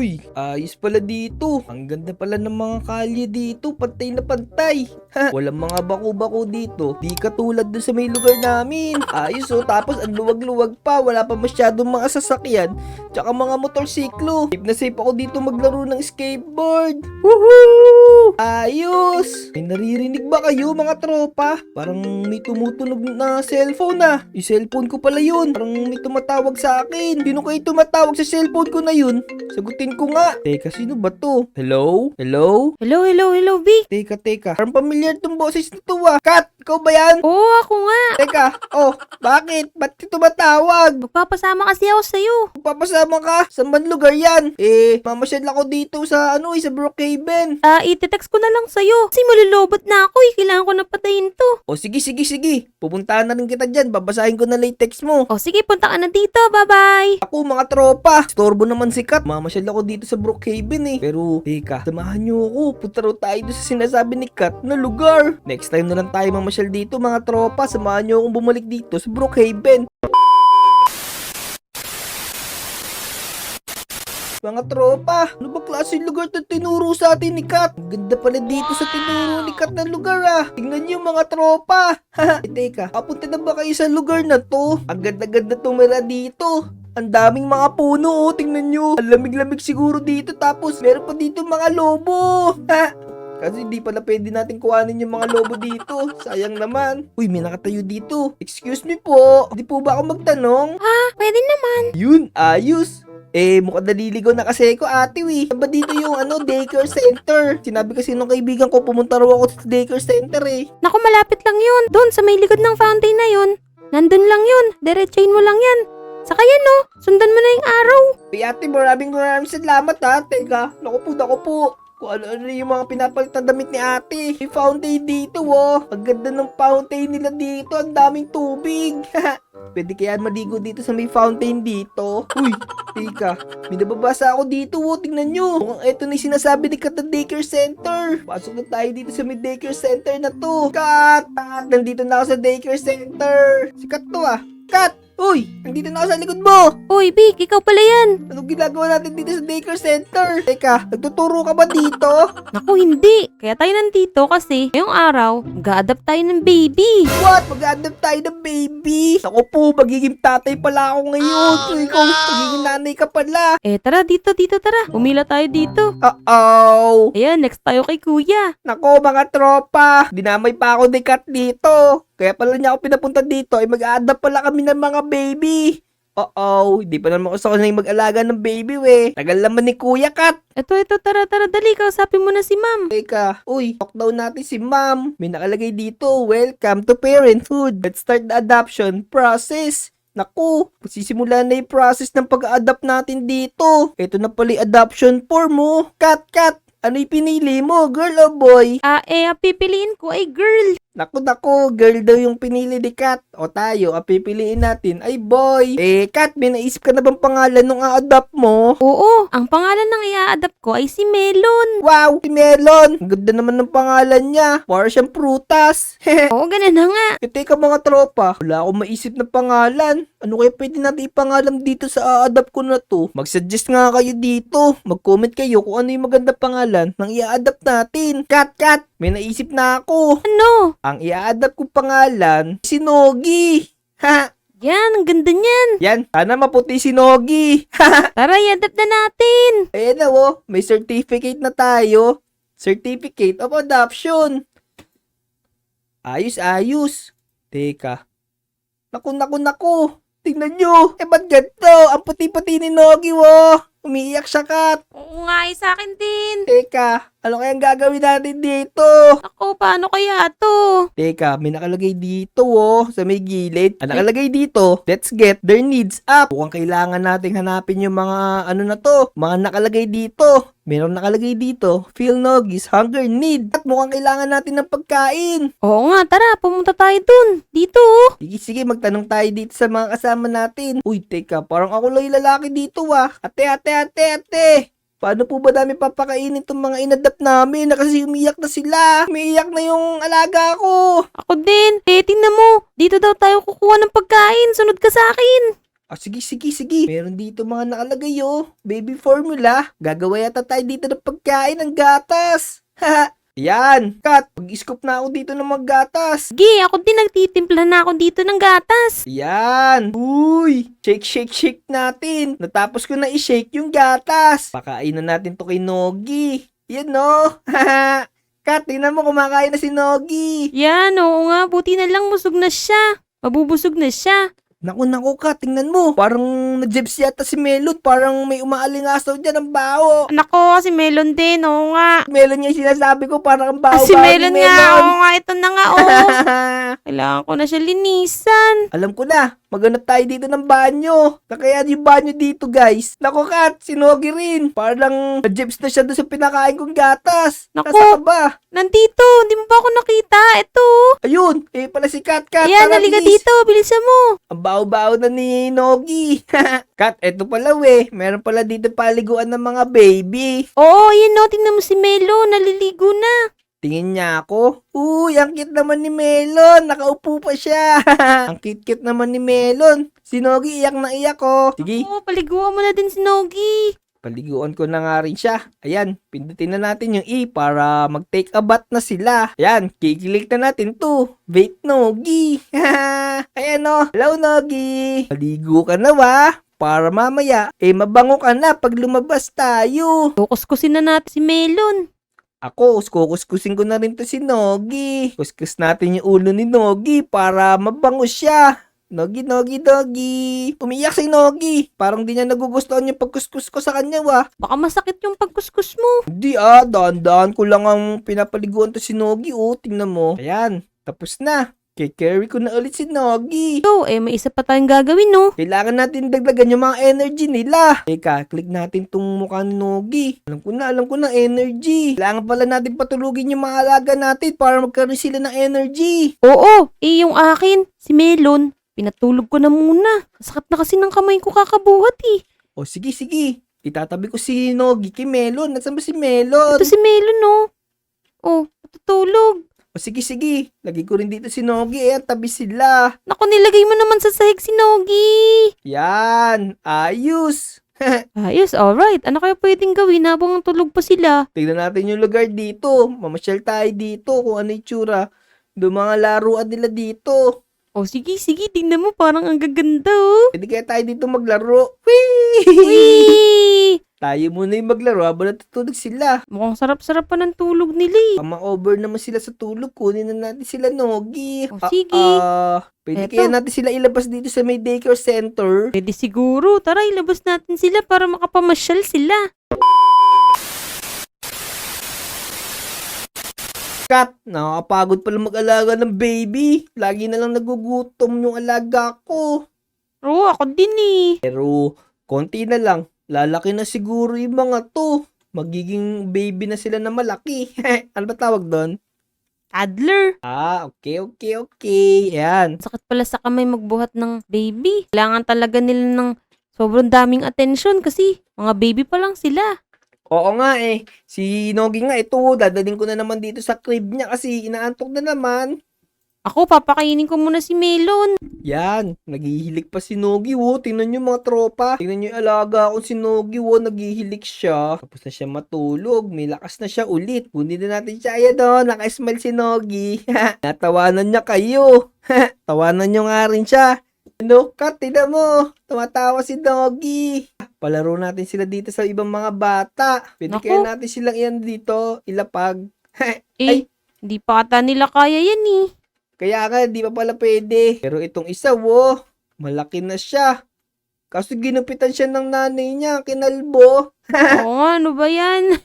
Uy, ayos pala dito. Ang ganda pala ng mga kalye dito. Pantay na pantay. Walang mga bako-bako dito. Di katulad dun sa may lugar namin. Ayos oh. Tapos ang luwag-luwag pa. Wala pa masyadong mga sasakyan. Tsaka mga motorsiklo. Safe na safe ako dito maglaro ng skateboard. Woohoo! Ayos! May naririnig ba kayo mga tropa? Parang may tumutunog na cellphone ah. Yung cellphone ko pala yun. Parang may tumatawag sa akin. Sino kayo tumatawag sa cellphone ko na yun? Sagutin ko nga. Teka, sino ba to? Hello? Hello? Hello, Vic. Teka. Parang familiar tong boses na to ah. Kat, ikaw ba yan? Oo, ako nga. Teka, oh, bakit? Ba't ka tumatawag? Magpapasama kasi ako sa'yo. Papasama ka? Saan man lugar yan? Mamasyal ako dito sa sa Brookhaven. Ite-text ko na lang sa'yo. Kasi malulobot na ako eh. Kailangan ko na patayin to. O sige. Pupuntahan na rin kita dyan. Babasahin ko na lang yung text mo. O sige, punta ka na dito. Bye-bye. Ako mga tropa. Storbo naman si Kat. Mamasyal ako dito sa Brookhaven eh. Pero, teka, samahan niyo ako. Punta raw tayo doon sa sinasabi ni Kat na lugar. Next time na lang tayo mamasyal dito mga tropa. Samahan niyo akong bumalik dito sa Brookhaven. Mga tropa, ano ba klase lugar na tinuro sa atin ni Kat? Ang ganda pala dito sa tinuro ni Kat na lugar ah. Tingnan niyo mga tropa. Teka, kapunta na ba kayo sa lugar na to? Ang ganda-ganda tumira dito. Ang daming mga puno oh, tingnan nyo. Ang lamig-lamig siguro dito tapos meron pa dito mga lobo. Kasi di pala pwede natin kuhanin yung mga lobo dito. Sayang naman. Uy, may nakatayo dito. Excuse me po. Di po ba ako magtanong? Pwede naman. Yun, ayos. Mukhang naliligaw na kasi ako ate ba dito yung daycare center? Sinabi kasi nung kaibigan ko pumunta raw ako sa daycare center eh. Naku, malapit lang yun. Doon sa may likod ng fountain na yun. Nandun lang yun. Diretsahin mo lang yan. Saka yan oh. Sundan mo na yung arrow. Ate, maraming salamat ha. Teka, naku po. Kung ano yung mga pinapalit na damit ni ate. May fountain dito oh. Ang ganda ng fountain nila dito. Ang daming tubig. Pwede kaya maligo dito sa may fountain dito? Uy, teka. May nababasa ako dito oh. Tingnan nyo. Mukhang ito na yung sinasabi ni Kat na daycare center. Pasok na tayo dito sa may daycare center na to. Kat! Nandito na ako sa daycare center. Si Kat to ah. Kat! Uy! Nandito na ako sa likod mo! Uy, Vic, ikaw pala yan. Anong ginagawa natin dito sa daycare center? Teka, nagtuturo ka ba dito? Naku, hindi. Kaya tayo nandito kasi ngayong araw, mag-a-adapt tayo ng baby. What? Mag-adapt tayo ng baby? Ako po, magiging tatay pala ako ngayon. Ikaw, magiging nanay ka pala. Tara dito, tara. Umila tayo dito. Uh-oh. Ayan, next tayo kay kuya. Nako mga tropa, dinamay pa ako ni Kat dito. Kaya pala niya ako pinapunta dito ay mag-a-adapt pala kami ng mga baby. Hindi pa naman ako sanay mag-alaga ng baby Tagal naman ni Kuya Kat. Ito, tara, dali. Kausapin mo na si ma'am. Teka, talk daw natin si ma'am. May nakalagay dito, welcome to parenthood. Let's start the adoption process. Naku, magsisimula na yung process ng pag-a-adopt natin dito. Ito na pala yung adoption form mo. Kat, ano yung pinili mo, girl o boy? Pipiliin ko ay girl. Naku, girl daw yung pinili ni Kat. O tayo, pipiliin natin ay boy. Kat, may naisip ka na bang pangalan nung a-adopt mo? Oo, ang pangalan ng i-a-adapt ko ay si Melon. Wow, si Melon. Ang ganda naman ng pangalan niya. Para siyang prutas. Oo, ganun na nga. Teka mga tropa, wala akong maisip na pangalan. Ano kaya pwede natin ipangalan dito sa a-adopt ko na to? Mag-suggest nga kayo dito. Mag-comment kayo kung ano yung maganda pangalan ng i-a-adopt natin. Kat, may naisip na ako. Ano? Ang i-a-adopt kong pangalan, si Nogi. Yan, ang ganda niyan. Yan, sana maputi si Nogi. Tara, i-adapt na natin. Ayan na may certificate na tayo. Certificate of Adoption. Ayos. Teka. Naku. Tingnan nyo. Ba't ganito? Ang puti-puti ni Nogi umiiyak siya, Kat. Oo nga, sa akin din. Teka, ano kayang gagawin natin dito? Ako, paano kaya to? Teka, may nakalagay dito sa may gilid. Ang nakalagay dito, let's get their needs up. Mukhang kailangan nating hanapin yung mga mga nakalagay dito. Meron nakalagay dito, feel Nogi's hunger need. At mukhang kailangan natin ng pagkain. Oo nga, tara, pumunta tayo dun. Dito. Sige, magtanong tayo dito sa mga kasama natin. Uy, teka, parang ako lang yung lalaki dito Ate. Paano po ba namin papakainin itong mga inadapt namin na kasi umiyak na sila? Umiyak na yung alaga ko. Ako din. Tingnan mo. Dito daw tayo kukuha ng pagkain. Sunod ka sa akin. Sige, sige, sige. Meron dito mga nakalagay baby formula. Gagawa yata tayo dito ng pagkain ng gatas. Haha. Yan, Kat, mag-scoop na ako dito ng mga gatas. Sige, ako din nagtitimpla na ako dito ng gatas. Yan. Uy, shake, shake, shake natin. Natapos ko na i-shake yung gatas. Pakain na natin to kay Nogi. Yan no. Kat, tingnan mo kumakain na si Nogi. Yan, oo nga, buti na lang busog na siya. Mabubusog na siya. Naku, Kat, tingnan mo. Parang nag-jebs yata si Melon. Parang may umaalingasaw dyan ng baho. Anak ko, si Melon din, oo nga. Melon niya yung sinasabi ko, parang ang baho-baho Si ni Melon nga, oo nga, ito na nga, oo. Kailangan ko na siya linisan. Alam ko na, maghanap tayo dito ng banyo. Kaya yung banyo dito, guys. Naku, Kat, si Nogi rin. Parang nag-jebs na siya doon sa pinakain kong gatas. Naku. Nasa ka ba? Nandito, hindi mo ba ako nakita? Ito. Ayun, pala si Kat. Ayan, Tara, halika bilis. dito, bilisan mo. Ang baho-baho na ni Nogi. Kat, eto pala meron pala dito paliguan ng mga baby. Oo, yun no, tingnan mo si Melo, naliligo na. Tingin niya ako. Uy, ang cute naman ni Melon. Nakaupo pa siya. Ang cute-cute naman ni Melon. Si Nogi iyak na iyak Sige, Oo, paliguan mo na din si Nogi. paliguan ko na nga rin siya. Ayan, pindutin na natin yung para mag-take a bath na sila. Ayan, kikilik na natin to. Wait, Nogi. Ayan Hello, Nogi. Maligo ka na ba? Para mamaya, mabango ka na pag lumabas tayo. Kukuskusin na natin si Melon. Ako, kukuskusin ko na rin to si Nogi. Kuskus natin yung ulo ni Nogi para mabango siya. Nogi, Nogi, Nogi. Umiyak si Nogi. Parang di niya nagugustuhan yung pagkuskus ko sa kanya, Baka masakit yung pagkuskus mo. Hindi daan-daan ko lang ang pinapaliguan to si Nogi, tingnan mo. Ayan, tapos na. Kay-carry ko na ulit si Nogi. So, may isa pa tayong gagawin, no? Kailangan natin dagdagan yung mga energy nila. Teka, click natin tong mukha ni Nogi. Alam ko na, energy. Kailangan pala natin patulugin yung mga alaga natin para magkaroon sila ng energy. Oo, yung akin, si Melon, pinatulog ko na muna. Sakit na kasi ng kamay ko kakabuhat Sige, sige. Itatabi ko si Nogi kay Melon. Nasaan ba si Melon? Ito si Melon, no? Natutulog. Sige, sige. Lagi ko rin dito si Nogi. Ayan, tabi sila. Naku, nilagay mo naman sa sahig si Nogi. Yan, ayos. Ayos, alright. Ano kaya pwedeng gawin habang tulog pa sila? Tignan natin yung lugar dito. Mamasyal tayo dito kung ano yung tsura. Doon mga laruan nila dito. Sige, tingnan mo, parang ang gaganda, Pwede kaya tayo dito maglaro. Whee! Whee! Tayo muna yung maglaro habang natutulog sila. Mukhang sarap-sarap pa ng tulog nila Pama-over naman sila sa tulog. Kunin na natin sila, Nogi. Sige. Pwede Eto. kaya natin sila ilabas dito sa may daycare center. Pwede siguro. Tara, ilabas natin sila para makapamasyal sila. Kat, nakakapagod pala mag-alaga ng baby. Lagi na lang nagugutom yung alaga ko. Ako din Pero, konti na lang. Lalaki na siguro yung mga to. Magiging baby na sila na malaki. Ano ba tawag doon? Toddler. Okay. Yan. Sakit pala sa kamay magbuhat ng baby. Kailangan talaga nila ng sobrang daming atensyon kasi mga baby pa lang sila. Oo nga Si Nogi nga ito, dadaling ko na naman dito sa crib niya kasi inaantok na naman. Ako, papakainin ko muna si Melon. Yan, naghihilik pa si Nogi, Tingnan niyo mga tropa. Tingnan niyo yung alaga akong si Nogi, naghihilik siya. Tapos na siya matulog, may lakas na siya ulit. Kunin na natin siya. Ayan naka-smile si Nogi. Natawanan niya kayo. Tawanan niyo nga rin siya. Kat, tingnan mo. Tumatawa si Nogi. Palaro natin sila dito sa ibang mga bata. Pwede Naku. kaya natin silang iyan dito, ilapag. Hindi pa ata nila kaya yan Kaya nga, di pa pala pwede. Pero itong isa, malaki na siya. Kaso ginupitan siya ng nanay niya, kinalbo. Oo nga, ano ba yan?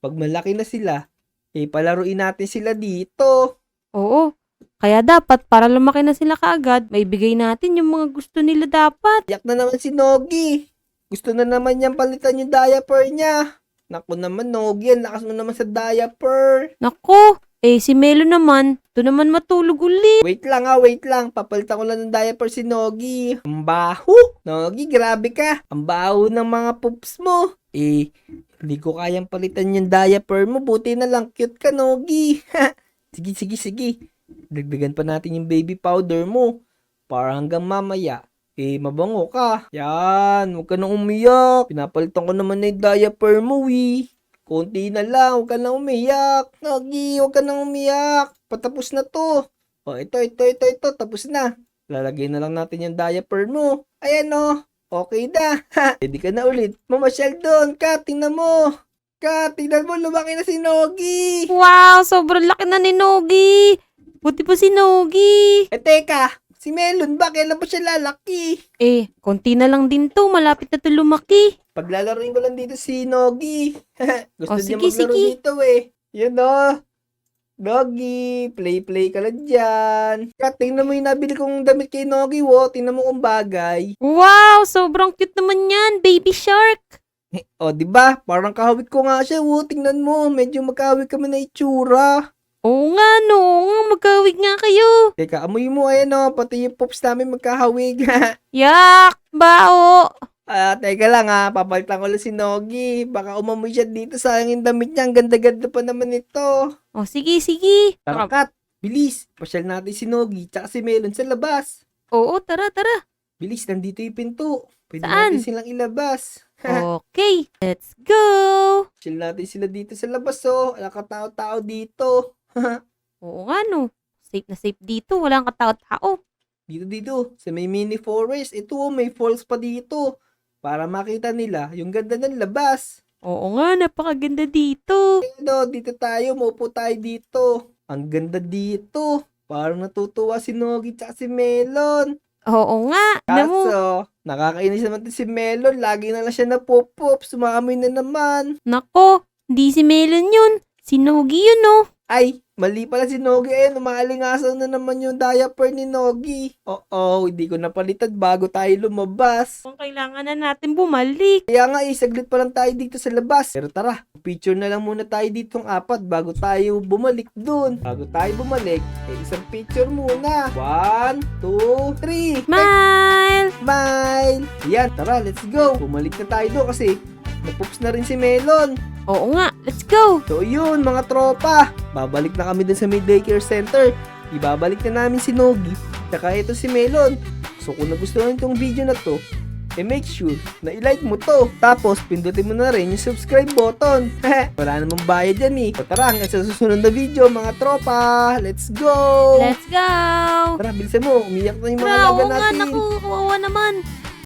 Pag malaki na sila, palaruin natin sila dito. Oo. Kaya dapat, para lumaki na sila kaagad, may bigay natin yung mga gusto nila dapat. Yak na naman si Nogi. Gusto na naman niyang palitan yung diaper niya. Naku naman, Nogi, ang lakas mo naman sa diaper. Nako, si Melo naman, doon naman matulog ulit. Wait lang. Papalitan ko lang ng diaper si Nogi. Ang baho. Nogi, grabe ka. Ang baho ng mga poops mo. Hindi ko kayang palitan yung diaper mo. Buti na lang, cute ka, Nogi. Sige. Dagdagan pa natin yung baby powder mo. Para hanggang mamaya, Mabango ka. Yan, huwag ka nang umiyak. Pinapalitan ko naman na yung diaper mo, Konti na lang, huwag ka nang umiyak. Nogi, huwag ka nang umiyak. Patapos na to. Ito, tapos na. Lalagay na lang natin yung diaper mo. Ayan okay na. Pwede ka na ulit. Mamasyal doon. Kat, tingnan mo. Kat, tingnan mo, lumaki na si Nogi. Wow, sobrang laki na ni Nogi. Buti pa si Nogi. Teka, si Melon ba? Kailan ba siya lalaki? Konti na lang din to. Malapit na to lumaki. Paglalaroin ko lang dito si Nogi. Gusto niya Sige, maglaro sige. dito Yun Nogi, play ka lang dyan. Kat, tingnan mo yung nabili kong damit kay Nogi, tingnan mo kung bagay. Wow, sobrang cute naman yan. Baby shark. Diba? Parang kahawig ko nga siya, tingnan mo. Medyo magkahawig kami na itsura. Oo nga, no. Magkawig nga kayo. Teka, amoy mo, pati yung pops namin magkahawig. Yak, bao. Teka lang papalitan ko lang si Nogi. Baka umamoy siya dito, sayang yung damit niya. Ang ganda-ganda pa naman ito. Sige. Tara, Kat, bilis. Pasyal natin si Nogi, tsaka si Melon sa labas. Oo, tara. Bilis, nandito yung pinto. Pwede Saan? natin silang ilabas. Okay, let's go. Chill natin sila dito sa labas, Wala katao-tao dito. Oo nga, no. Safe na safe dito. Walang katao-tao. Dito. Sa may mini forest. Ito, may falls pa dito. Para makita nila yung ganda ng labas. Oo nga, napakaganda dito. Dito tayo. Maupo tayo dito. Ang ganda dito. Parang natutuwa si Nogi tsaka si Melon. Oo nga. Alam mo, Kaso, nakakainis naman si Melon. Lagi na lang siya napop-pop. Sumaamoy na naman. nako, hindi si Melon yun. Si Nogi yun, no. Ay, mali pala si Nogi. Umaalingasaw na naman yung diaper ni Nogi. Hindi ko napalitan bago tayo lumabas. Kung kailangan na natin bumalik. Kaya nga saglit pa lang tayo dito sa labas. Pero tara, picture na lang muna tayo ditong apat bago tayo bumalik dun. Bago tayo bumalik, isang picture muna. 1, 2, 3. Smile! Yan, tara, let's go. Bumalik na tayo doon kasi napups na rin si Melon. Oo nga, let's go. So yun mga tropa, babalik na kami dun sa may daycare center. Ibabalik na namin si Nogi, saka ito si Melon. So kung nagustuhan itong video na to, make sure na i-like mo to. Tapos pindutin mo na rin yung subscribe button. Wala namang bayad yan So tara, hanggang sa susunod na video mga tropa. Let's go! Let's go. Tara, bilisan mo, umiyak na yung mga Tara, alaga oo nga, natin. naku, kawawa naman.